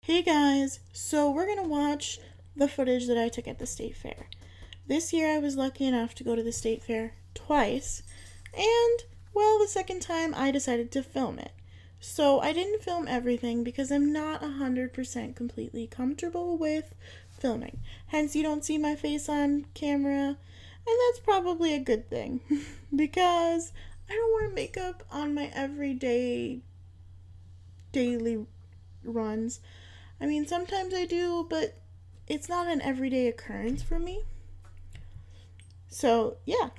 Hey guys, so we're gonna watch the footage that I took at the state fair. This year I was lucky enough to go to the state fair twice, and well, the second time I decided to film it. So I didn't film everything because I'm not 100% completely comfortable with filming. Hence, you don't see my face on camera, and that's probably a good thing because I don't wear makeup on my everyday daily runs. I mean, sometimes I do, but it's not an everyday occurrence for me. So, yeah.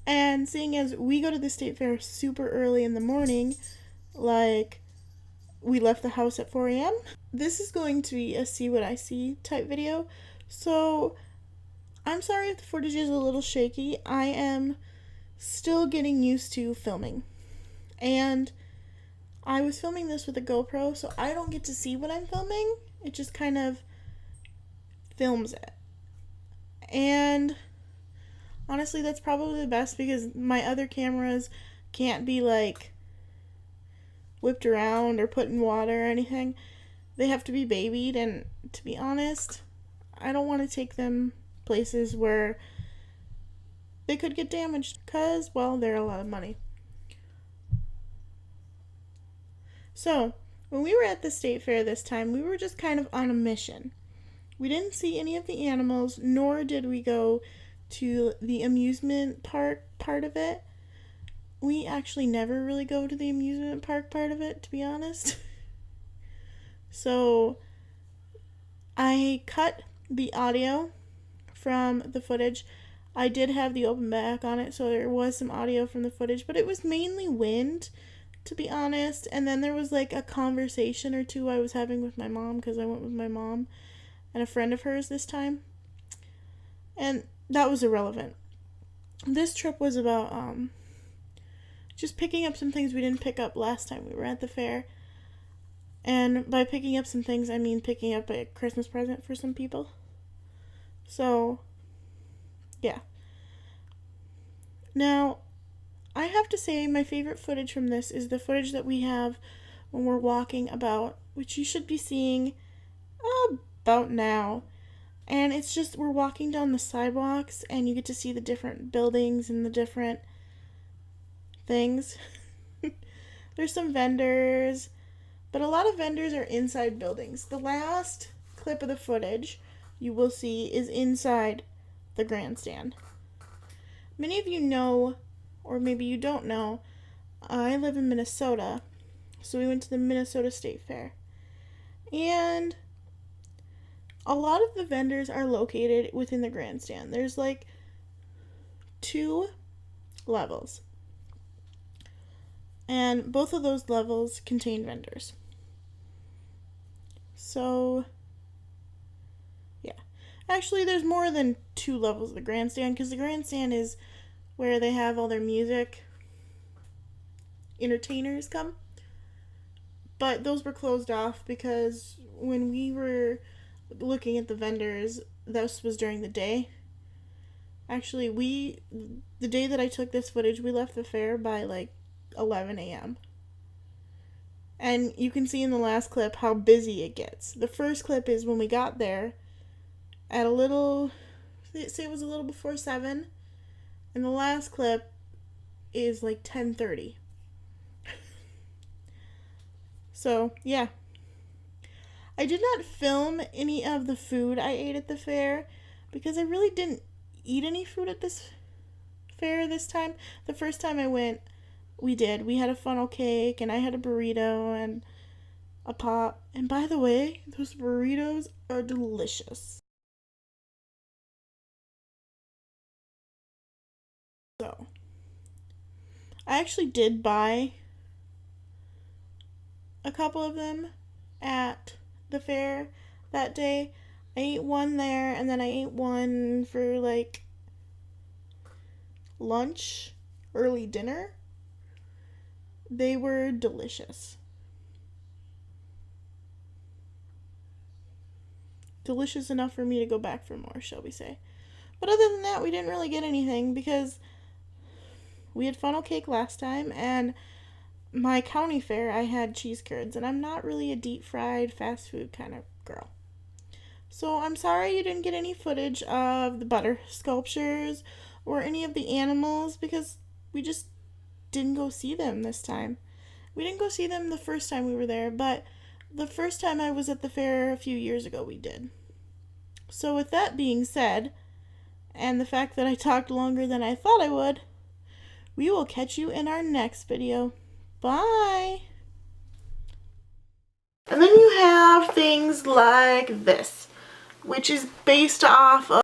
And seeing as we go to the state fair super early in the morning, like we left the house at 4 a.m., this is going to be a see what I see type video. So, I'm sorry if the footage is a little shaky. I am still getting used to filming. And I was filming this with a GoPro, so I don't get to see what I'm filming. It just kind of films it. And honestly, that's probably the best because my other cameras can't be like whipped around or put in water or anything. They have to be babied, and to be honest, I don't want to take them places where they could get damaged because, well, they're a lot of money. So, when we were at the state fair this time, we were just kind of on a mission. We didn't see any of the animals, nor did we go to the amusement park part of it. We actually never really go to the amusement park part of it, to be honest. So, I cut the audio from the footage. I did have the open back on it, so there was some audio from the footage, but it was mainly wind, to be honest. And then there was like a conversation or two I was having with my mom because I went with my mom and a friend of hers this time. And that was irrelevant. This trip was about just picking up some things we didn't pick up last time we were at the fair. And by picking up some things, I mean picking up a Christmas present for some people. So, yeah. Now, I have to say my favorite footage from this is the footage that we have when we're walking about, which you should be seeing about now. And it's just we're walking down the sidewalks and you get to see the different buildings and the different things. There's some vendors, but a lot of vendors are inside buildings. The last clip of the footage you will see is inside the grandstand. Many of you know, or maybe you don't know, I live in Minnesota, so we went to the Minnesota State Fair. And a lot of the vendors are located within the grandstand. There's like 2 levels. And both of those levels contain vendors. So, yeah. Actually, there's more than 2 levels of the grandstand because the grandstand is where they have all their music entertainers come. But those were closed off because when we were looking at the vendors, this was during the day. Actually, the day that I took this footage, we left the fair by like 11 a.m. And you can see in the last clip how busy it gets. The first clip is when we got there at say it was a little before 7. And the last clip is like 10:30. So, yeah. I did not film any of the food I ate at the fair because I really didn't eat any food at this fair this time. The first time I went, we did. We had a funnel cake and I had a burrito and a pop. And by the way, those burritos are delicious. So, I actually did buy a couple of them at the fair that day. I ate one there and then I ate one for like lunch, early dinner. They were delicious. Delicious enough for me to go back for more, shall we say. But other than that, we didn't really get anything because we had funnel cake last time and my county fair, I had cheese curds, and I'm not really a deep fried fast food kind of girl. So I'm sorry you didn't get any footage of the butter sculptures or any of the animals because we just didn't go see them this time. We didn't go see them the first time we were there, but the first time I was at the fair a few years ago, we did. So, with that being said, and the fact that I talked longer than I thought I would, we will catch you in our next video. Bye! And then you have things like this, which is based off of